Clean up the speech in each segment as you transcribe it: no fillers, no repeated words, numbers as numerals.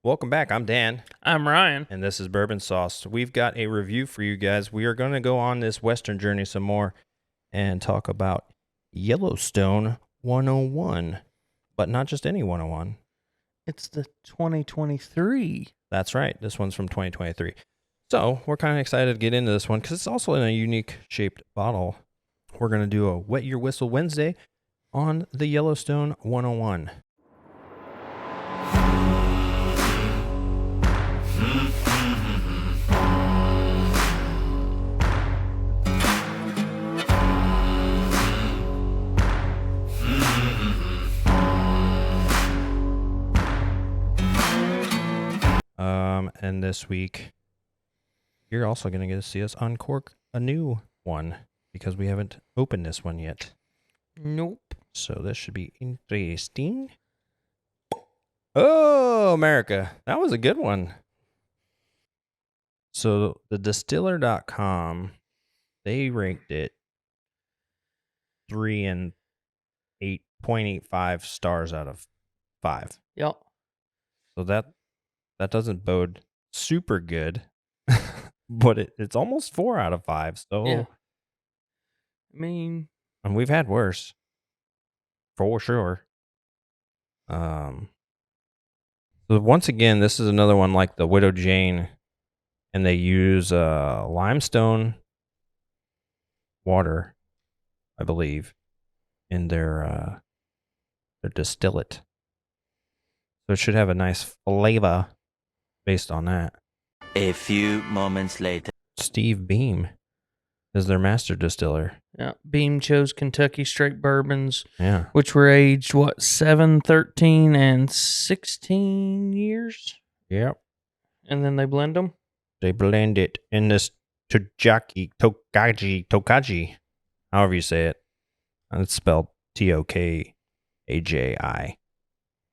Welcome back. I'm Dan, I'm Ryan. and this is Bourbon Sauce. We've got a review for you guys. We are going to go on this Western journey some more and talk about Yellowstone 101, but not just any 101. It's the 2023. That's right. This one's from 2023. So we're kind of excited to get into this one because it's also in a unique shaped bottle. We're going to do a Wet Your Whistle Wednesday on the Yellowstone 101. And this week, you're also going to get to see us uncork a new one because we haven't opened this one yet. Nope. So this should be interesting. Oh, America. That was a good one. So the distiller.com, they ranked it 3 and 8.85 stars out of 5. Yep. So that doesn't bode super good, but it's almost 4 out of 5. So Yeah. I mean, and we've had worse, for sure. So once again, this is another one like the Widow Jane, and they use limestone water, I believe, in their distillate. So it should have a nice flavor based on that. A few moments later. Steve Beam is their master distiller. yeah. Beam chose Kentucky straight bourbons, Yeah. which were aged 7, 13, and 16 years, Yep. and then they blend them. They blend it in this Tokaji, however you say it. It's spelled Tokaji,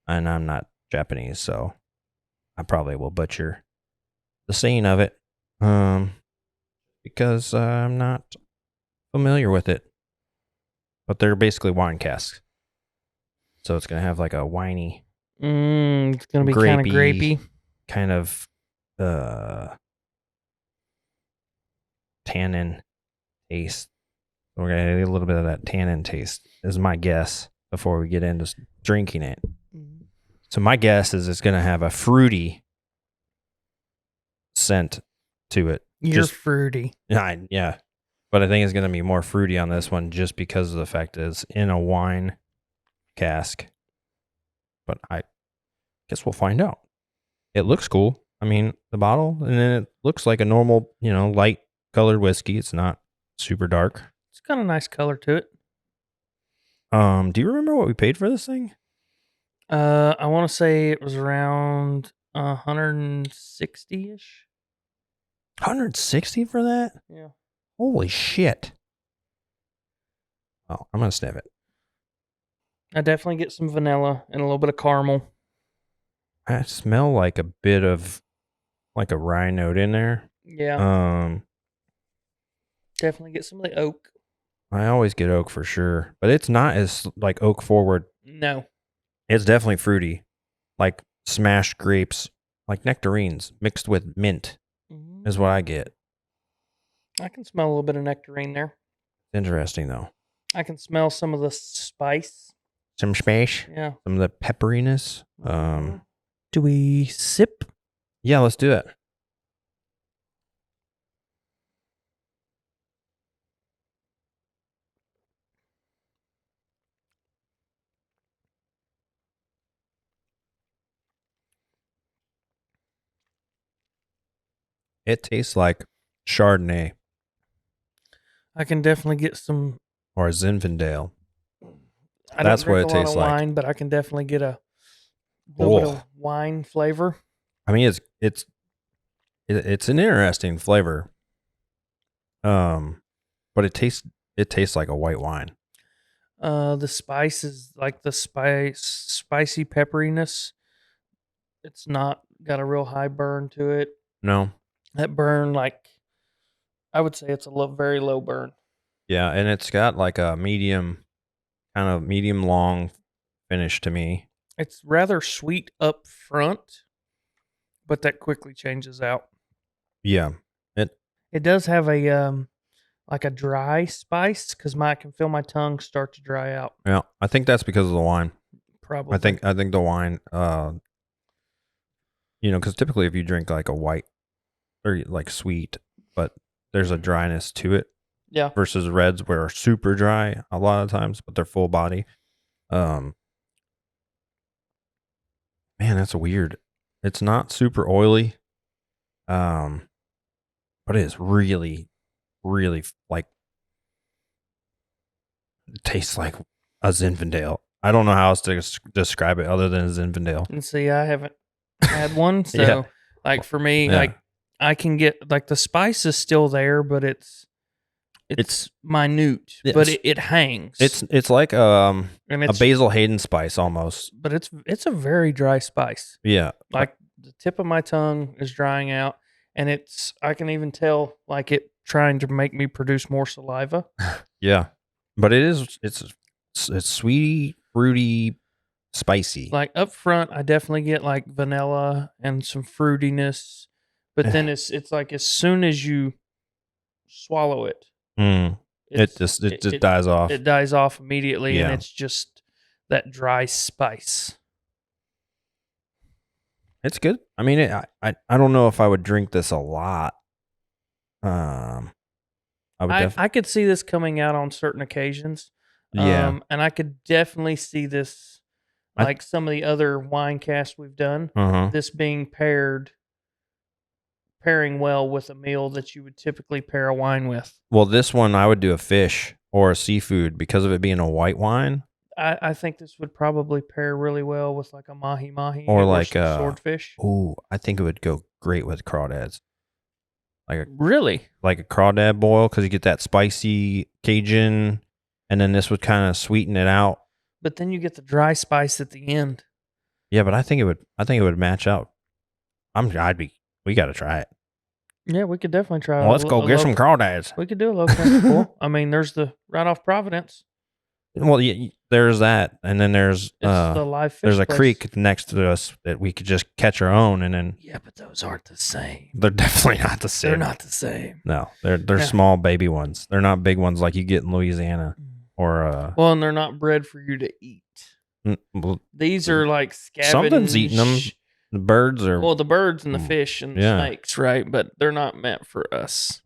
and I'm not Japanese, so I probably will butcher the saying of it, because I'm not familiar with it. But they're basically wine casks, so it's gonna have like a winey, It's gonna be kind of grapey. kind of tannin taste. We're gonna get a little bit of that tannin taste, is my guess, before we get into drinking it. So my guess is it's gonna have a fruity scent to it. You're fruity. Yeah, but I think it's gonna be more fruity on this one just because of the fact that it's in a wine cask. But I guess we'll find out. It looks cool. I mean, the bottle, and then it looks like a normal, light colored whiskey. It's not super dark. It's got a nice color to it. Do you remember what we paid for this thing? I want to say it was around 160-ish. 160 for that? Yeah. Holy shit. Oh, I'm gonna sniff it. I definitely get some vanilla and a little bit of caramel. I smell like a bit of like a rye note in there. Yeah. Definitely get some of the oak. I always get oak for sure, but it's not as like oak forward. No. It's definitely fruity, like smashed grapes, like nectarines mixed with mint is what I get. I can smell a little bit of nectarine there. Interesting though. I can smell some of the spice. Some space. Yeah. Some of the pepperiness. Do we sip? Yeah, let's do it. It tastes like Chardonnay I can definitely get some. or Zinfandel. I That's don't drink what it a lot tastes of like. wine, but I can definitely get a little bit of wine flavor. I mean, it's an interesting flavor. But it tastes like a white wine. The spice is like the spicy pepperiness. It's not got a real high burn to it. No. That burn, like, I would say it's a very low burn. Yeah, and it's got like a medium long finish to me. It's rather sweet up front, but that quickly changes out. Yeah. It does have a like a dry spice because I can feel my tongue start to dry out. Yeah. I think that's because of the wine. Probably. I think the wine, because typically if you drink like a white or like sweet, but there's a dryness to it Yeah. versus reds where are super dry a lot of times, but they're full body. Man, that's weird. It's not super oily. But it is really, really like it tastes like a Zinfandel. I don't know how else to describe it other than a Zinfandel. And see, I haven't had one, so Yeah. like for me, Yeah. like I can get like the spice is still there, but it's minute, but it hangs. It's like and a Basil Hayden spice almost. But it's a very dry spice. Yeah. Like the tip of my tongue is drying out, and I can even tell like it trying to make me produce more saliva. Yeah. But it's sweety, fruity, spicy. Like up front, I definitely get like vanilla and some fruitiness, but then it's like as soon as you swallow it, it just dies off. It dies off immediately, Yeah. and it's just that dry spice. It's good. I mean, I don't know if I would drink this a lot. I could see this coming out on certain occasions. Yeah. And I could definitely see this, like some of the other wine casts we've done, this being pairing well with a meal that you would typically pair a wine with. Well, this one I would do a fish or a seafood because of it being a white wine. I think this would probably pair really well with like a mahi-mahi or like some swordfish. Ooh, I think it would go great with crawdads. Really? Like a crawdad boil because you get that spicy Cajun, and then this would kind of sweeten it out. But then you get the dry spice at the end. Yeah, but I think it would match out. We got to try it. Yeah, we could definitely try. Well, let's go get some crawdads. We could do a low pool. I mean, there's the right off Providence. Well, yeah, there's that, and then there's the live fish there's a place. creek next to us that we could just catch our own, and then Yeah, but those aren't the same. they're definitely not the same. They're not the same. No, they're small baby ones. They're not big ones like you get in Louisiana or Well, and they're not bred for you to eat. These are like scavenged. Something's eating them. The birds are the birds and the fish and the snakes, right? But they're not meant for us.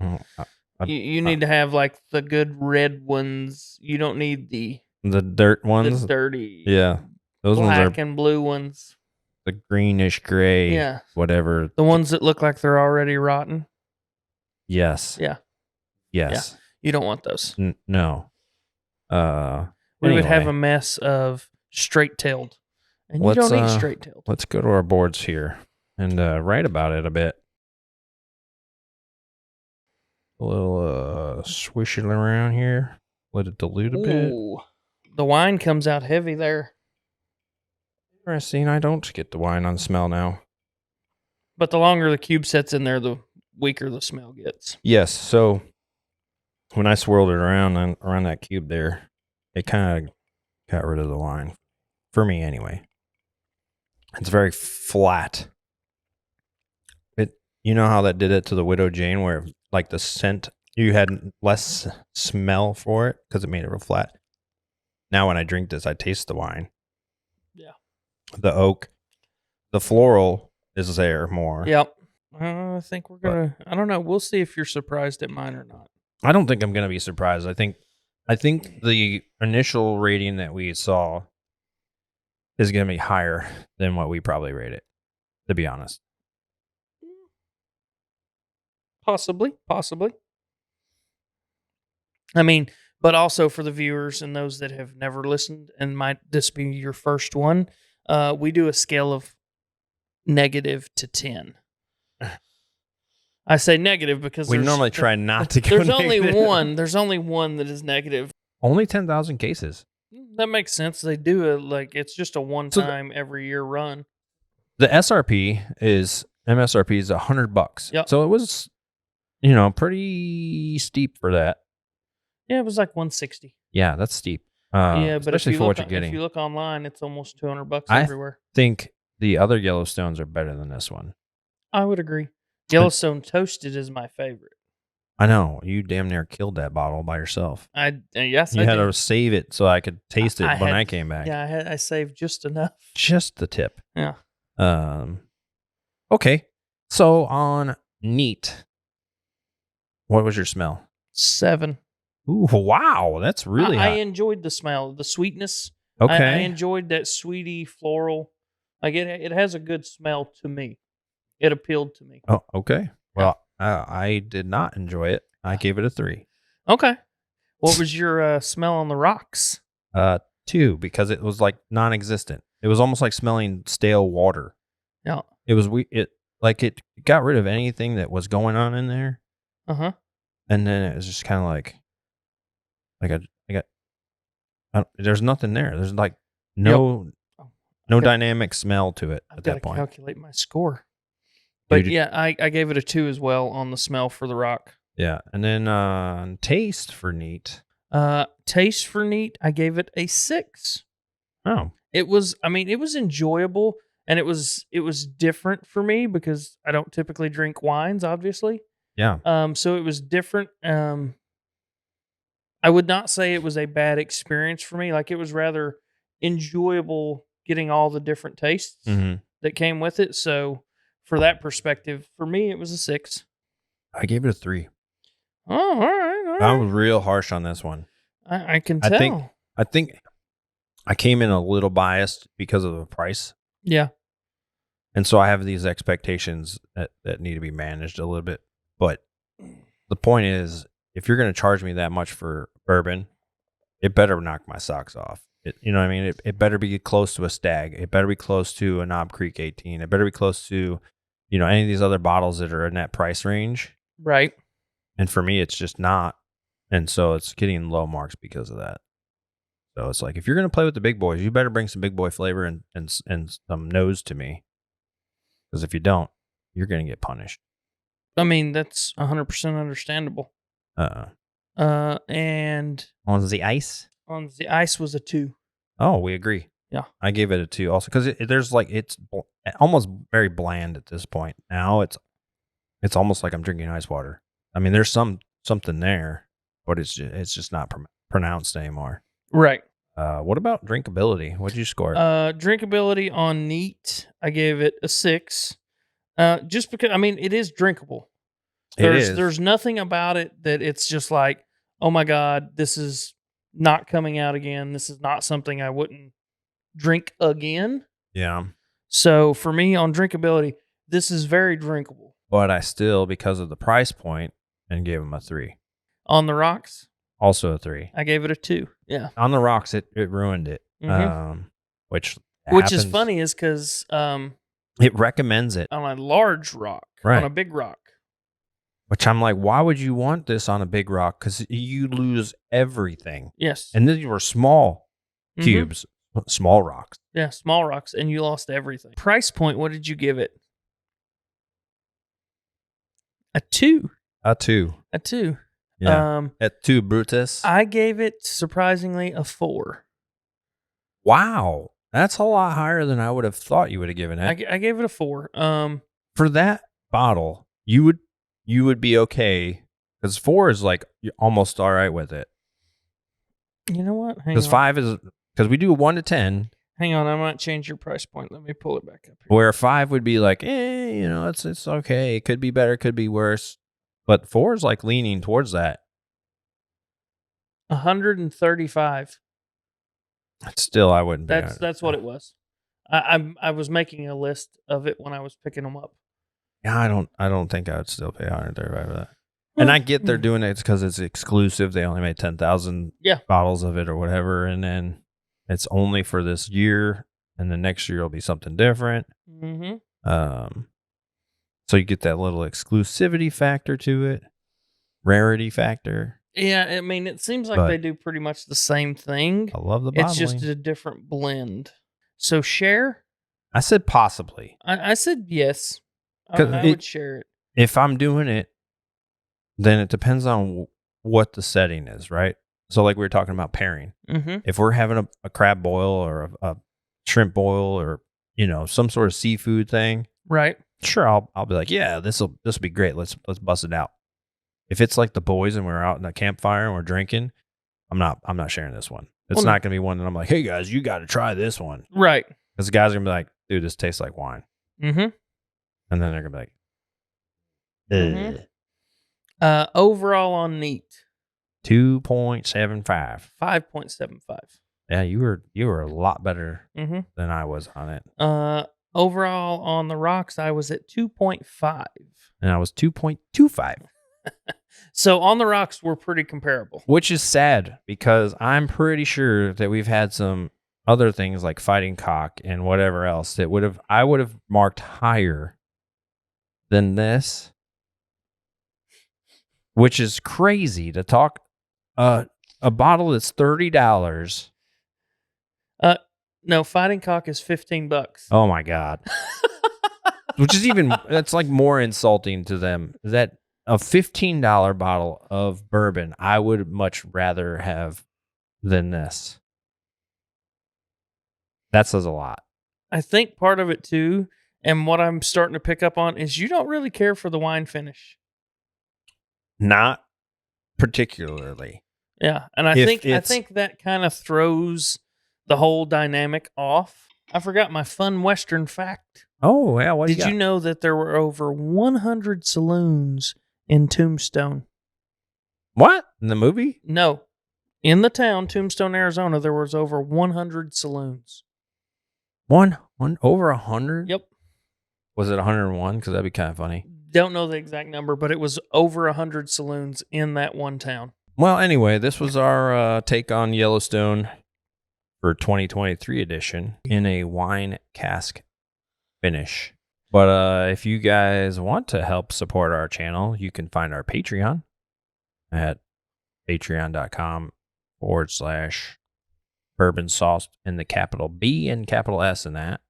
You need to have like the good red ones. You don't need the dirt ones. The dirty. Yeah. Those ones are black and blue ones. The greenish gray. Yeah. Whatever. The ones that look like they're already rotten. Yes. Yeah. Yes. Yeah. You don't want those. No. We would have a mess of straight-tailed. And you don't eat straight-tailed. Let's go to our boards here and write about it a bit. A little swishing around here. Let it dilute a bit. The wine comes out heavy there. Interesting. I don't get the wine on smell now. But the longer the cube sets in there, the weaker the smell gets. Yes. So when I swirled it around that cube there, it kind of got rid of the wine. For me, anyway. It's very flat. You know how that did it to the Widow Jane, where like the scent, you had less smell for it because it made it real flat. Now when I drink this, I taste the wine. Yeah. The oak, the floral is there more. Yep. I think we're gonna. I don't know. We'll see if you're surprised at mine or not. I don't think I'm gonna be surprised. I think the initial rating that we saw is gonna be higher than what we probably rate it. To be honest. Possibly. I mean, but also for the viewers and those that have never listened and might this be your first one, we do a scale of negative to 10. I say negative because we normally try not to go There's negative. There's only one that is negative. Only 10,000 cases. That makes sense. They do it like it's just a one-time every year run. The MSRP is $100. Yep. So it was, pretty steep for that. Yeah, it was like 160. Yeah, that's steep. Yeah, but especially for what you're getting. If you look online, it's almost $200 I everywhere. think the other Yellowstones are better than this one. I would agree. Yellowstone toasted is my favorite. I know. You damn near killed that bottle by yourself. Yes, You I had did. to save it so I could taste it when had- I came back. Yeah, I saved just enough. Just the tip. Yeah. Okay. So on neat, what was your smell? 7. Ooh, wow. That's really I hot. enjoyed the smell, the sweetness. Okay. I enjoyed that sweety floral. Like it has a good smell to me. It appealed to me. Oh, okay. Well, I did not enjoy it. I gave it a 3. Okay. What was your smell on the rocks? 2, because it was like non-existent. It was almost like smelling stale water. Yeah. It was it got rid of anything that was going on in there, Uh-huh. and then it was just kind of there's nothing there. There's like no dynamic smell to it I've at got to that point. calculate my score. But Dude, yeah, I gave it a 2 as well on the smell for the rock. Yeah, and then taste for neat. Taste for neat, I gave it a 6. Oh, It was enjoyable, and it was different for me because I don't typically drink wines, obviously. yeah. So it was different. I would not say it was a bad experience for me. Like, it was rather enjoyable getting all the different tastes that came with it. So for that perspective, for me, it was a 6. I gave it a 3. Oh, all right. I was real harsh on this one. I can tell. I think I came in a little biased because of the price. Yeah. And so I have these expectations that need to be managed a little bit. But the point is, if you're going to charge me that much for bourbon, it better knock my socks off. You know what I mean? It better be close to a Stag. It better be close to a Knob Creek 18. It better be close to, any of these other bottles that are in that price range. Right. And for me, it's just not. And so it's getting low marks because of that. So it's like, if you're going to play with the big boys, you better bring some big boy flavor and some nose to me. Because if you don't, you're going to get punished. I mean, that's 100% understandable. And on the ice? On the ice was a 2. Oh, we agree. Yeah. I gave it a 2 also because there's like, it's almost very bland at this point. Now it's almost like I'm drinking ice water. I mean, there's something there, but it's just not pronounced anymore. Right. What about drinkability? What did you score it? Drinkability on neat, I gave it a 6. Just because, I mean, it is drinkable. There's nothing about it that it's just like, oh my God, this is not coming out again. This is not something I wouldn't drink again. Yeah. So for me on drinkability, this is very drinkable. But I still, because of the price point, and gave them a 3. On the rocks? Also a 3. I gave it a 2. Yeah. On the rocks, it ruined it. Mm-hmm. Which is funny is because it recommends it on a large rock, right. On a big rock. Which I'm like, why would you want this on a big rock? Because you lose everything. Yes. And these were small cubes, small rocks. Yeah, small rocks, and you lost everything. Price point, what did you give it? A 2. A 2. A 2. Yeah. At 2 Brutus. I gave it, surprisingly, a 4. Wow. That's a lot higher than I would have thought you would have given it. I gave it a 4. For that bottle, you would be okay, because 4 is like you're almost all right with it. You know what? Because 5 is, because we do 1 to 10. Hang on, I might change your price point. Let me pull it back up here. Where 5 would be like, it's okay. It could be better, could be worse. But 4 is like leaning towards that. 135. Still, I wouldn't. That's what it was. I was making a list of it when I was picking them up. Yeah, I don't think I would still pay 135 for that. And I get they're doing it because it's exclusive. They only made 10,000 bottles of it or whatever, and then it's only for this year, and the next year will be something different. Mm-hmm. So you get that little exclusivity factor to it, rarity factor. Yeah, I mean, it seems like they do pretty much the same thing. I love the bottling. It's just a different blend. So share? I said possibly. I said yes. I would share it. If I'm doing it, then it depends on what the setting is, right? So like we were talking about pairing. Mm-hmm. If we're having a crab boil or a shrimp boil or, some sort of seafood thing. Right. sure, I'll be like, yeah, this will be great. Let's bust it out. If it's like the boys and we're out in a campfire and we're drinking, I'm not sharing this one. It's Well, not gonna be one that I'm like, hey guys, you got to try this one. Right. Because the guys are gonna be like, dude, this tastes like wine, Mm-hmm. and then they're gonna be like, Mhm. Overall on neat, 2.75. 5.75. Yeah, you were a lot better Mm-hmm. than I was on it, Overall on the rocks, I was at 2.5. and I was 2.25. So on the rocks, we're pretty comparable. Which is sad because I'm pretty sure that we've had some other things like fighting cock and whatever else that I would have marked higher than this, which is crazy to talk. A bottle that's $30. No, fighting cock is $15. Oh my god! Which is that's like more insulting to them. That a $15 bottle of bourbon I would much rather have than this. That says a lot. I think part of it too, and what I'm starting to pick up on is you don't really care for the wine finish. Not particularly. Yeah, and I think that kind of throws the whole dynamic off. I forgot my fun Western fact. Oh yeah, what Did you know that there were over 100 saloons in Tombstone? What in the movie? No, in the town Tombstone, Arizona, there was over 100 saloons. One over 100? Yep. Was it 101? Because that'd be kind of funny. Don't know the exact number, but it was over 100 saloons in that one town. Well, anyway, this was our take on Yellowstone for 2023 edition in a wine cask finish. But if you guys want to help support our channel, you can find our Patreon at patreon.com/bourbon sauce and the capital B and capital S in that.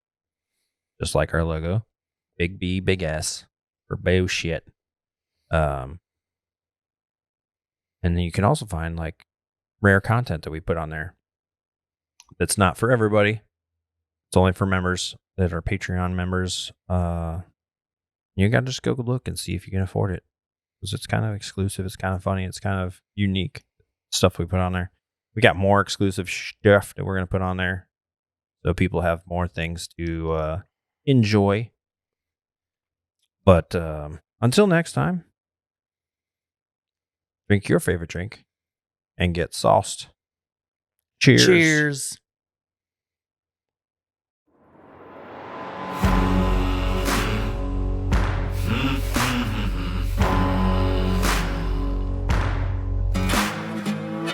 Just like our logo. Big B, big S for bullshit. And then you can also find like rare content that we put on there. That's not for everybody. It's only for members that are Patreon members. You got to just go look and see if you can afford it. Because it's kind of exclusive. It's kind of funny. It's kind of unique stuff we put on there. We got more exclusive stuff that we're going to put on there. So people have more things to enjoy. But until next time, drink your favorite drink and get sauced. Cheers. Cheers.